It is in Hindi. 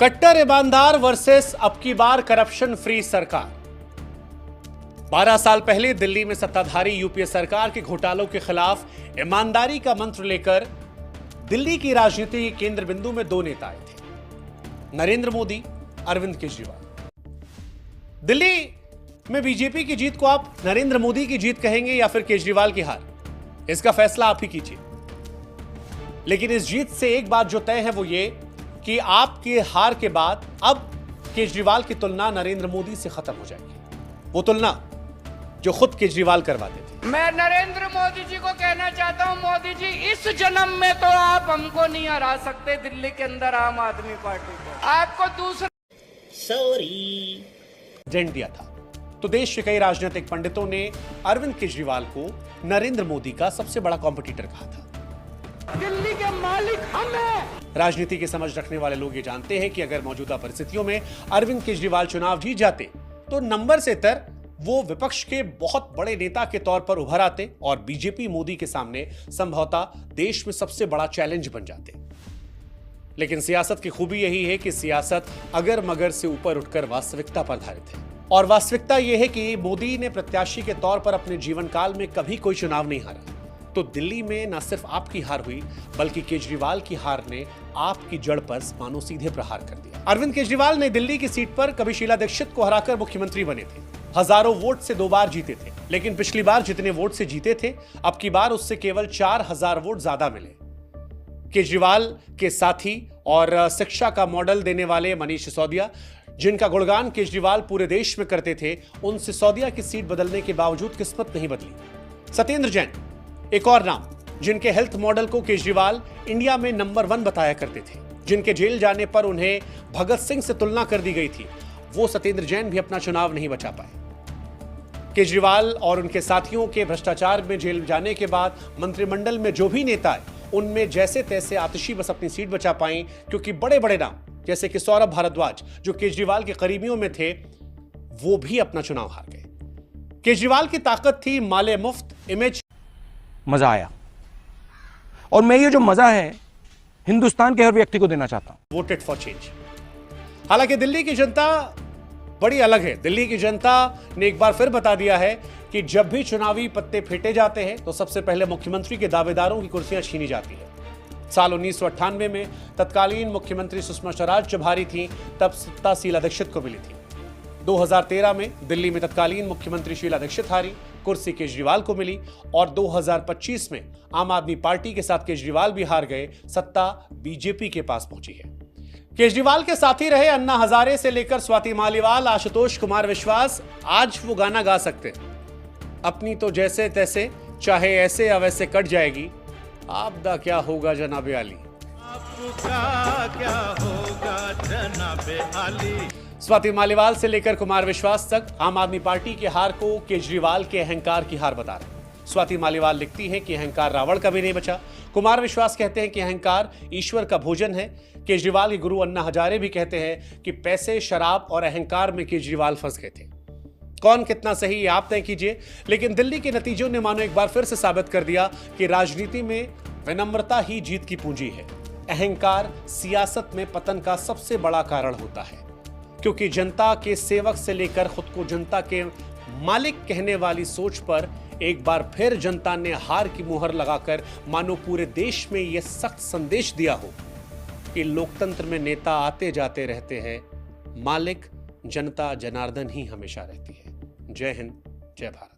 कट्टर ईमानदार वर्सेस अब की बार करप्शन फ्री सरकार। 12 साल पहले दिल्ली में सत्ताधारी यूपीए सरकार के घोटालों के खिलाफ ईमानदारी का मंत्र लेकर दिल्ली की राजनीति के केंद्र बिंदु में दो नेता आए थे, नरेंद्र मोदी, अरविंद केजरीवाल। दिल्ली में बीजेपी की जीत को आप नरेंद्र मोदी की जीत कहेंगे या फिर केजरीवाल की हार, इसका फैसला आप ही कीजिए। लेकिन इस जीत से एक बात जो तय है वो ये कि आपकी हार के बाद अब केजरीवाल की तुलना नरेंद्र मोदी से खत्म हो जाएगी, वो तुलना जो खुद केजरीवाल करवाते थे। मैं नरेंद्र मोदी जी को कहना चाहता हूं, मोदी जी इस जन्म में तो आप हमको नहीं हरा सकते दिल्ली के अंदर आम आदमी पार्टी को। आपको दूसरा एजेंट दिया था तो देश के कई राजनीतिक पंडितों ने अरविंद केजरीवाल को नरेंद्र मोदी का सबसे बड़ा कॉम्पिटिटर कहा था। दिल्ली के मालिक हम हैं। राजनीति की समझ रखने वाले लोग ये जानते हैं कि अगर मौजूदा परिस्थितियों में अरविंद केजरीवाल चुनाव जीत जाते तो नंबर से तर वो विपक्ष के बहुत बड़े नेता के तौर पर उभर आते और बीजेपी मोदी के सामने संभवतः देश में सबसे बड़ा चैलेंज बन जाते। लेकिन सियासत की खूबी यही है कि सियासत अगर मगर से ऊपर उठकर वास्तविकता पर आधारित है, और वास्तविकता यह है कि मोदी ने प्रत्याशी के तौर पर अपने जीवन काल में कभी कोई चुनाव नहीं हारा। तो दिल्ली में न सिर्फ आपकी हार हुई बल्कि केजरीवाल की हार ने आपकी जड़ पर मानो सीधे प्रहार कर दिया। अरविंद केजरीवाल ने दिल्ली की सीट पर कभी शीला दीक्षित को हराकर मुख्यमंत्री बने थे, हजारों वोट से 2 बार जीते थे, लेकिन पिछली बार जितने वोट से जीते थे अब की बार उससे केवल 4000 वोट ज्यादा मिले। केजरीवाल के साथी और शिक्षा का मॉडल देने वाले मनीष सिसोदिया, जिनका गुणगान केजरीवाल पूरे देश में करते थे, उन सिसोदिया की सीट बदलने के बावजूद किस्मत नहीं बदली। सत्येंद्र जैन एक और नाम, जिनके हेल्थ मॉडल को केजरीवाल इंडिया में नंबर 1 बताया करते थे, जिनके जेल जाने पर उन्हें भगत सिंह से तुलना कर दी गई थी, वो सत्येंद्र जैन भी अपना चुनाव नहीं बचा पाए। केजरीवाल और उनके साथियों के भ्रष्टाचार में जेल जाने के बाद मंत्रिमंडल में जो भी नेता आए उनमें जैसे तैसे आतिशी बस अपनी सीट बचा पाई, क्योंकि बड़े बड़े नाम जैसे कि सौरभ भारद्वाज जो केजरीवाल के करीबियों में थे वो भी अपना चुनाव हार गए। केजरीवाल की ताकत थी माले मुफ्त, इमेज। मजा आया और मैं ये जो मजा है हिंदुस्तान के हर व्यक्ति को देना चाहता हूं। Voted for change. हालांकि दिल्ली की जनता बड़ी अलग है। दिल्ली की जनता ने एक बार फिर बता दिया है कि जब भी चुनावी पत्ते फेंटे जाते हैं तो सबसे पहले मुख्यमंत्री के दावेदारों की कुर्सियां छीनी जाती है। साल 1998 में तत्कालीन मुख्यमंत्री सुषमा स्वराज जब हारी थी तब सत्ता शीला दीक्षित को मिली थी। 2013 में दिल्ली में तत्कालीन मुख्यमंत्री शीला दीक्षित हारी, कुर्सी केजरीवाल को मिली, और 2025 में आम आदमी पार्टी के साथ केजरीवाल भी हार गए, सत्ता बीजेपी के पास पहुंची है। केजरीवाल के साथी रहे अन्ना हजारे से लेकर स्वाति मालीवाल, आशुतोष कुमार विश्वास आज वो गाना गा सकते हैं, अपनी तो जैसे तैसे चाहे ऐसे या वैसे कट जाएगी, आपदा क्या होगा जनाबे आली। आपका क्या होगा जनाबे आली। स्वाति मालीवाल से लेकर कुमार विश्वास तक आम आदमी पार्टी की हार को केजरीवाल के अहंकार की हार बता रहे। स्वाति मालीवाल लिखती है कि अहंकार रावण का भी नहीं बचा। कुमार विश्वास कहते हैं कि अहंकार ईश्वर का भोजन है। केजरीवाल के गुरु अन्ना हजारे भी कहते हैं कि पैसे, शराब और अहंकार में केजरीवाल फंस गए थे। कौन कितना सही ये आप तय कीजिए, लेकिन दिल्ली के नतीजों ने मानो एक बार फिर से साबित कर दिया कि राजनीति में विनम्रता ही जीत की पूंजी है। अहंकार सियासत में पतन का सबसे बड़ा कारण होता है, क्योंकि जनता के सेवक से लेकर खुद को जनता के मालिक कहने वाली सोच पर एक बार फिर जनता ने हार की मुहर लगाकर मानो पूरे देश में यह सख्त संदेश दिया हो कि लोकतंत्र में नेता आते जाते रहते हैं, मालिक जनता जनार्दन ही हमेशा रहती है। जय हिंद, जय भारत।